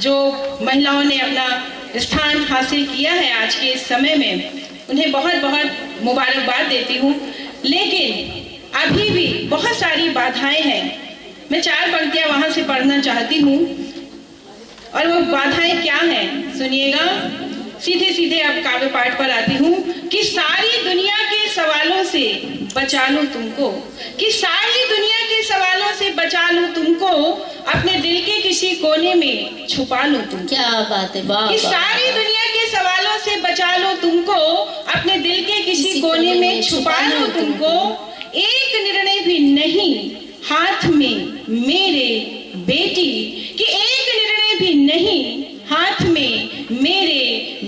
जो महिलाओं ने अपना स्थान हासिल किया है आज के इस समय में, उन्हें बहुत बहुत मुबारकबाद देती हूँ। लेकिन अभी भी बहुत सारी बाधाएं हैं। मैं 4 पंक्तियां वहां से पढ़ना चाहती हूँ, और वो बाधाएं क्या हैं सुनिएगा। सीधे सीधे अब काव्य पाठ पर आती हूँ कि सारी दुनिया के सवालों से बचा लूं तुमको, कि सारी दुनिया के सवालों से बचा लूं तुमको, अपने दिल के किसी कोने में छुपा लूं तुमको। क्या बात है, वाह। कि सारी दुनिया के सवालों से बचा लूं तुमको, अपने दिल के किसी कोने में छुपा लूं तुमको। एक निर्णय भी नहीं हाथ में मेरे बेटी, कि एक निर्णय भी नहीं हाथ में मेरे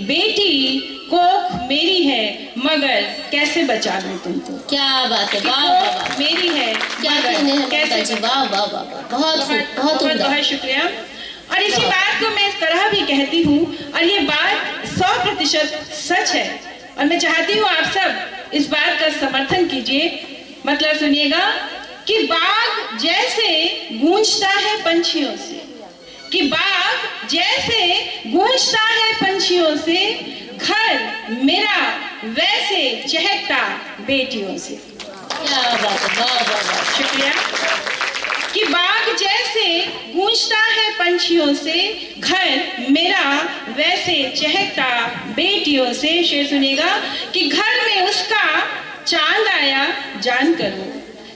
बेटी, कोख मेरी है मगर कैसे बचा लूं तुमको। क्या बात है, वाह वाह, मेरी है क्या कहने हैं ममता जी, वाह वाह वाह, बहुत बहुत शुक्रिया। और इसी बात को मैं इस तरह भी कहती हूँ, और ये बात 100% सच है, और मैं चाहती हूँ आप सब इस बात का समर्थन कीजिए। मतलब सुनिएगा कि बाग जैसे गूंजता है पंछियों से, कि बाग जैसे गूंजता है पंछियों से, घर मेरा वैसे चहकता बेटियों से। क्या बात है, वाह वाह वाह, शुक्रिया। कि बाग जैसे गूंजता है पंछियों से, घर मेरा वैसे चहकता बेटियों से। शेर सुनिएगा कि घर में उसका चांद आया जानकर वो,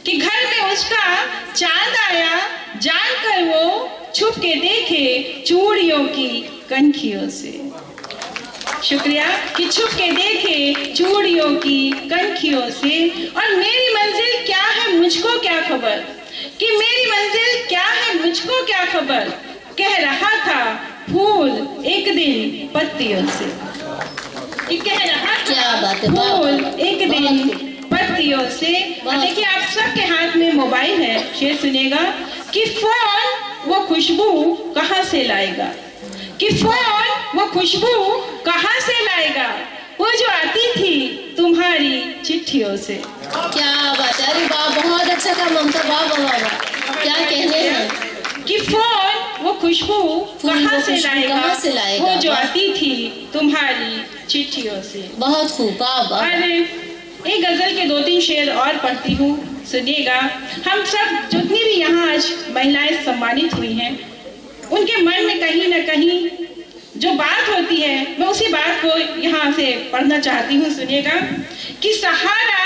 कि घर में उसका चांद आया जानकर वो, छुप के देखे चूड़ियों की कनखियों से। शुक्रिया। कि छुप के देखे चूड़ियों की कनखियों से। और मेरी मंजिल क्या है मुझको क्या खबर, कि मेरी मंजिल क्या है मुझको क्या खबर, कह रहा था फूल एक दिन पत्तियों से। कह रहा था फूल एक दिन पत्तियों से। और देखिए आप सबके हाथ में मोबाइल है। शेर सुनेगा कि फोन वो खुशबू कहाँ से लाएगा, कि फोन वो खुशबू कहाँ से लाएगा, वो जो आती थी तुम्हारी चिट्ठियों से। क्या बात है, अरे वाह, बहुत अच्छा था ममता, वाह वाह वाह, क्या कहने हैं। कि फोन वो खुशबू कहाँ से लाएगा, वो जो आती थी तुम्हारी चिट्ठियों से। बहुत खूब, वाह वाह। अरे एक गजल के 2-3 शेर और पढ़ती हूँ, सुनिएगा। हम सब जितनी भी यहाँ आज महिलाएं सम्मानित हुई हैं, उनके मन में कहीं ना कहीं जो बात होती है, मैं उसी बात को यहाँ से पढ़ना चाहती हूँ। सुनिएगा कि सहारा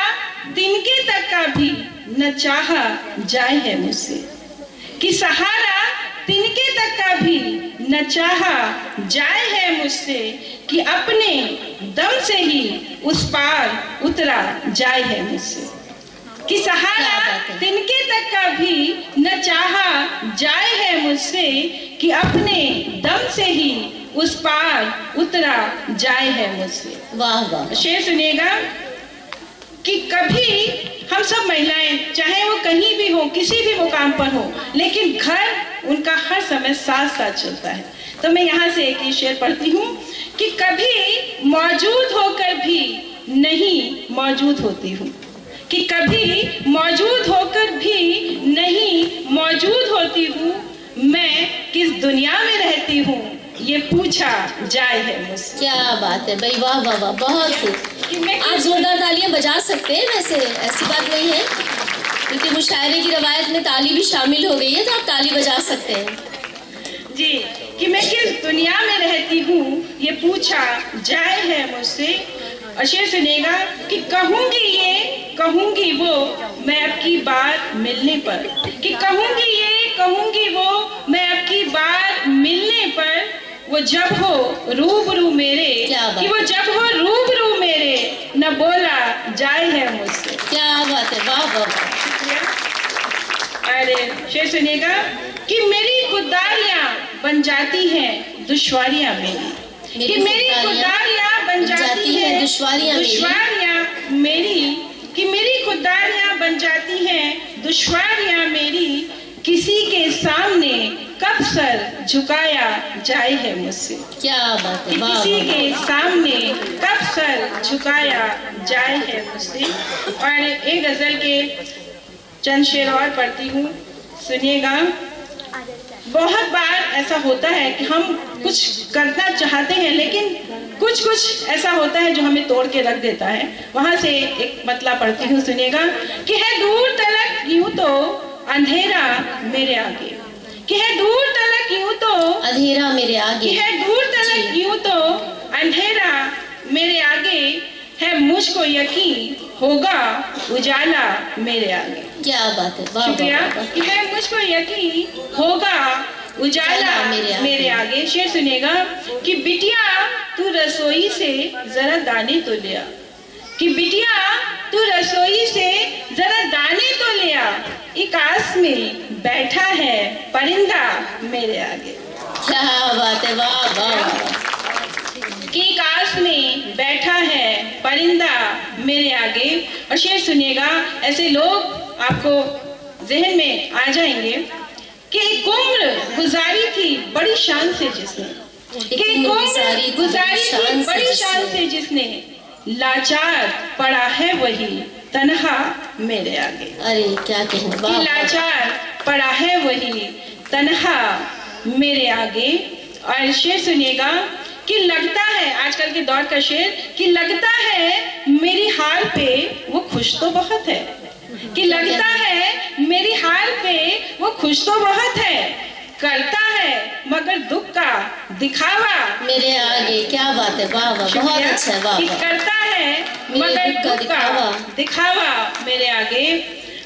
तिनके तक का भी न चाहा जाए है मुझसे, कि सहारा तिनके तक का भी न चाहा जाए है मुझसे, कि अपने दम से ही उस पार उतरा जाए है मुझसे। कि सहारा तिनके तक का भी न चाहा जाए है मुझसे, कि अपने दम से ही उस पार उतरा जाए है मुझसे। वाह वाह। शेर सुनिएगा कि कभी हम सब महिलाएं चाहे वो कहीं भी हो, किसी भी मुकाम पर हो, लेकिन घर उनका हर समय साथ साथ चलता है। तो मैं यहाँ से एक ही शेर पढ़ती हूँ कि कभी मौजूद होकर भी नहीं मौजूद होती हूँ, कि कभी मौजूद होकर भी नहीं मौजूद होती हूँ, मैं किस दुनिया में रहती हूँ ये पूछा जाए है मुझसे। क्या बात है भाई, वाह वाह वाह, बहुत खूब। आप जोरदार तालियां बजा सकते हैं, वैसे ऐसी बात नहीं है, क्योंकि मुशायरे की रवायत में ताली भी शामिल हो गई है, तो आप ताली बजा सकते हैं जी। कि मैं किस दुनिया में रहती हूँ ये पूछा जाए है मुझसे। और शेर सुनेगा कि कहूँगी ये कहूँगी वो मैं अब की बार मिलने पर, कि कहूँगी ये कहूँगी वो मैं अब की बार मिलने पर, वो जब हो रूबरू मेरे, कि वो जब हो रूबरू मेरे, न बोला जाए है मुझसे। क्या बात है, वाह वाह। अरे शेर सुनिएगा कि मेरी खुदारियाँ बन जाती हैं दुश्वारियाँ मेरी, कि मेरी खुदारियाँ बन जाती हैं दुश्वारियाँ मेरी, कि मेरी खुदारियाँ बन जाती हैं दुश्वारियाँ मेरी, किसी के सामने कब सर झुकाया जाए है मुझसे। क्या बात है, किसी के सामने कब सर झुकाया जाए है मुझसे। और एक गजल के चंद शेर और पढ़ती हूँ, सुनिएगा। बहुत बार ऐसा होता है कि हम कुछ करना चाहते हैं, लेकिन कुछ ऐसा होता है जो हमें तोड़ के रख देता है। वहां से एक मतलब पढ़ती हूँ, सुनिएगा कि है दूर तलक यूं तो अंधेरा मेरे आगे, कि है दूर तलक यूं तो अंधेरा मेरे आगे, कि है दूर तलक यूं तो अंधेरा मेरे आगे, है मुझको यकीन होगा उजाला मेरे आगे। क्या बात है, वाह शुक्रिया। वाह वाह। कि है मुझको यकीन होगा उजाला मेरे आगे। शेर सुनेगा कि बिटिया तू रसोई से जरा दाने तो ले आ, कि बिटिया तू रसोई से जरा दाने तो ले आ, इकास में बैठा है परिंदा मेरे आगे। क्या बात है, वाह वाह। कि इकास में बैठा है परिंदा मेरे आगे। और शेर सुनिएगा, ऐसे लोग आपको जहन में आ जाएंगे कि एक उम्र गुजारी थी बड़ी शान से जिसने, कि एक उम्र गुजारी थी बड़ी शान से जिसने, लाचार पड़ा है वही तन्हा मेरे आगे। अरे क्या कहना, कि लाचार पड़ा है वही तन्हा मेरे आगे। और शेर सुनिएगा कि लगता है, आजकल के दौर का शेर, कि लगता है मेरी हार पे वो खुश तो बहुत है, कि लगता है मेरी हार पे वो खुश तो बहुत है, करता है मगर दुख का दिखावा मेरे आगे। क्या बात है, वाह वाह, बहुत अच्छा है, वाह कि वाह। करता है मगर दुख का दिखावा मेरे आगे।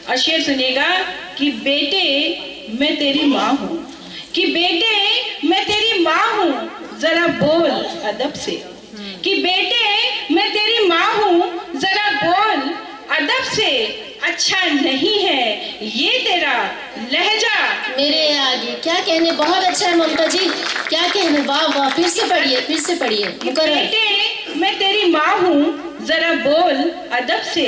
और शेर सुनिएगा कि बेटे मैं तेरी माँ हूँ, कि बेटे मैं तेरी माँ हूँ जरा बोल अदब से, कि बेटे मैं तेरी माँ हूँ जरा बोल अदब से, अच्छा नहीं है ये तेरा लहजा मेरे आगे। क्या कहने, बहुत अच्छा है ममता जी, क्या कहने, वाह वाह। फिर से पढ़िए, फिर से पढ़िए। बेटे मैं तेरी माँ हूँ जरा बोल अदब से,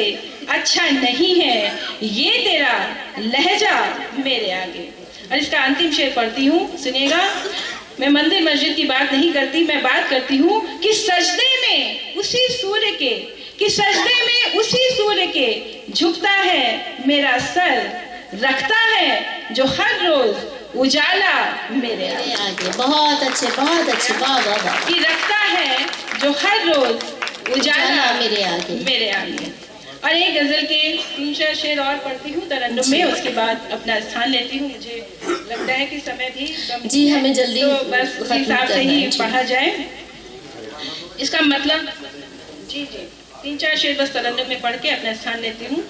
अच्छा नहीं है ये तेरा लहजा मेरे आगे। और इसका अंतिम शेर पढ़ती हूँ, सुनिएगा। मैं मंदिर मस्जिद की बात नहीं करती, मैं बात करती हूँ कि सजदे में उसी सूर्य के, कि सजदे में उसी सूर्य के झुकता है मेरा सर, रखता है जो हर रोज उजाला मेरे आगे। बहुत अच्छे, बहुत अच्छे, वाह वाह वाह। कि रखता है जो हर रोज उजाला मेरे आगे, मेरे आगे। और एक गजल के 3-4 शेर और पढ़ती हूँ तरन्नुम में, उसके बाद अपना स्थान लेती हूँ। मुझे लगता है कि समय भी कम जी, हमें जल्दी तो बस उस हिसाब से ही पढ़ा जाए। इसका मतलब जी 3-4 शेर बस तरन्नुम में पढ़ के अपना स्थान लेती हूँ।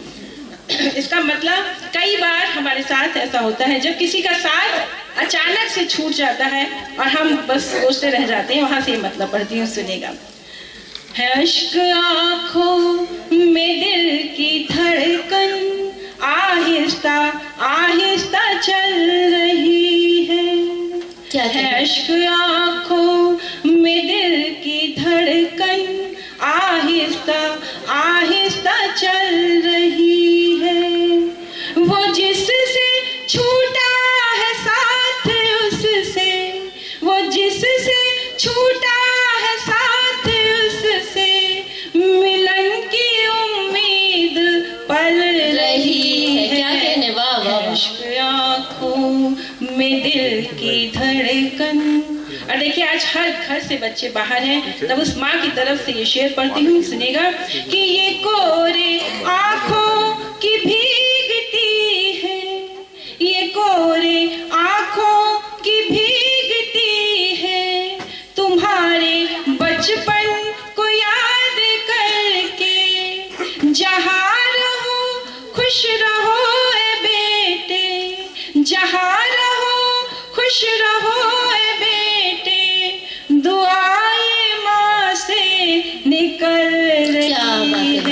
इसका मतलब कई बार हमारे साथ ऐसा होता है जब किसी का साथ अचानक से छूट जाता है और हम बस सोचते रह जाते हैं। वहां से ये मतलब पढ़ती हूँ, सुनेगा। है अश्क आँखों में दिल की धड़कन आहिस्ता आहिस्ता चल रही है, क्या है अश्क आँखों में दिल की धड़कन आहिस्ता आहिस्ता चल रही है, वो जिससे छूटा है साथ उससे, वो जिससे छूटा है साथ उससे, मिलन की उम्मीद पल रही है। क्या कहने, वाह वाह। इश्क आँखों में दिल की धड़कन। और देखिए आज हर घर से बच्चे बाहर हैं, तब उस माँ की तरफ से ये शेर पढ़ती हूँ, सुनेगा कि ये कोरे आँखों की भीगती है, ये कोरे आँखों की भीगती है, तुम्हारे बचपन को याद करके, जहाँ रहो खुश रहो ए बेटे, जहाँ रहो खुश रहो ए बेटे, दुआएं माँ से निकल रही है।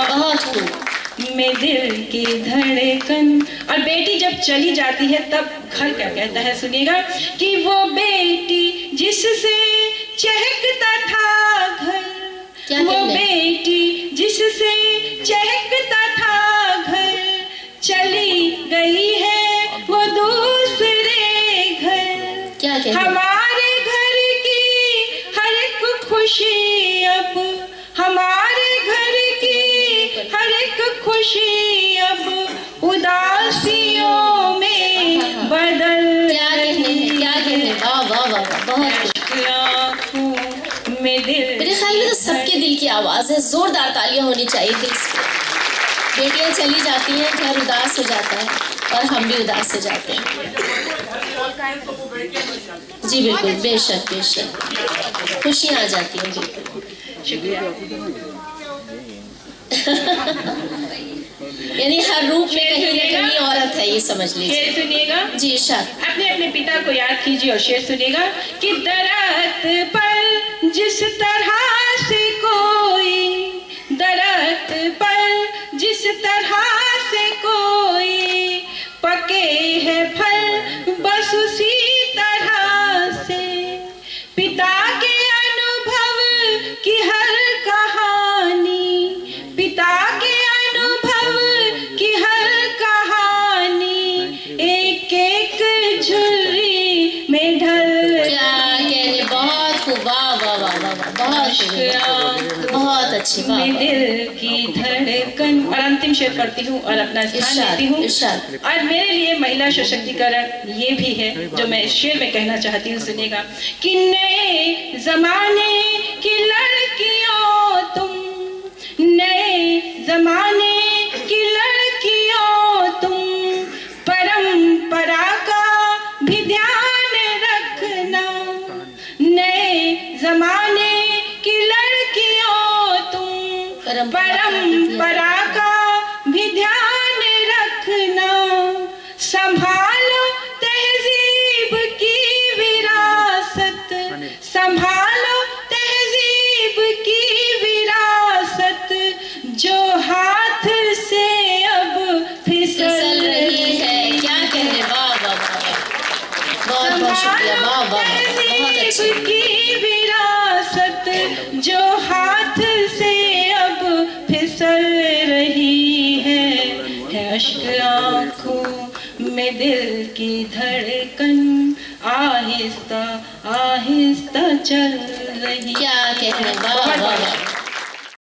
बहुत खूब। में दिल की धड़कन। और बेटी जब चली जाती है तब घर क्या कहता है, सुनिएगा कि वो बेटी जिससे चहकता था घर, वो बेटी जिससे चहकता था घर, चली गई है वो दूसरे घर। क्या हमारे घर की हर एक खुशी अब, हमारे घर की हर एक खुशी अब उदासियों में बदल बहुत आँखों में दिल। मेरे ख्याल में तो सबके दिल की आवाज है, जोरदार तालियां होनी चाहिए थी इसकी। बेटियां चली जाती हैं, घर उदास हो जाता है और हम भी उदास हो जाते हैं। जी बिल्कुल, बेशक बेशक, खुशियां आ जाती हैं बिल्कुल। शुक्रिया। यानी हर रूप में कहीं ना कहीं औरत है, ये समझ लीजिए। शेर सुनिएगा जी इरशाद। अपने अपने पिता को याद कीजिए और शेर सुनिएगा कि दरख्त पर जिस तरह से कोई, दरख्त पर जिस तरह से कोई पके है फल, बस उसी तरह से पिता के अनुभव की हर कहानी, पिता के अनुभव की हर कहानी एक एक झुर्री में ढल। क्या कहने, बहुत खूब, वाह वाह वाह वाह, बहुत अच्छी बात। में दिल की धड़कन। और अंतिम शेर पढ़ती हूँ और अपना स्थान लेती हूँ। और मेरे लिए महिला सशक्तिकरण ये भी है जो मैं इस शेर में कहना चाहती हूँ, सुनिएगा कि नए जमाने की लड़कियों तुम, नए जमाने की लड़कियों तुम, परंपरा का भी ध्यान रखना, नए जमाने की लड़कियों तुम, परंपरा का भी ध्यान रखना, संभालो तहजीब की विरासत, संभालो तहजीब की विरासत जो हाथ से अब फिसल रही है। क्या कहने, वाह वाह वाह, बहुत बहुत शुक्रिया, वाह वाह वाह, बहुत अच्छी। की विरासत जो हाथ से अब फिसल रही है अश्क आँखों में दिल की धड़कन आहिस्ता आहिस्ता चल रही। क्या कहने, वाह वाह वाह।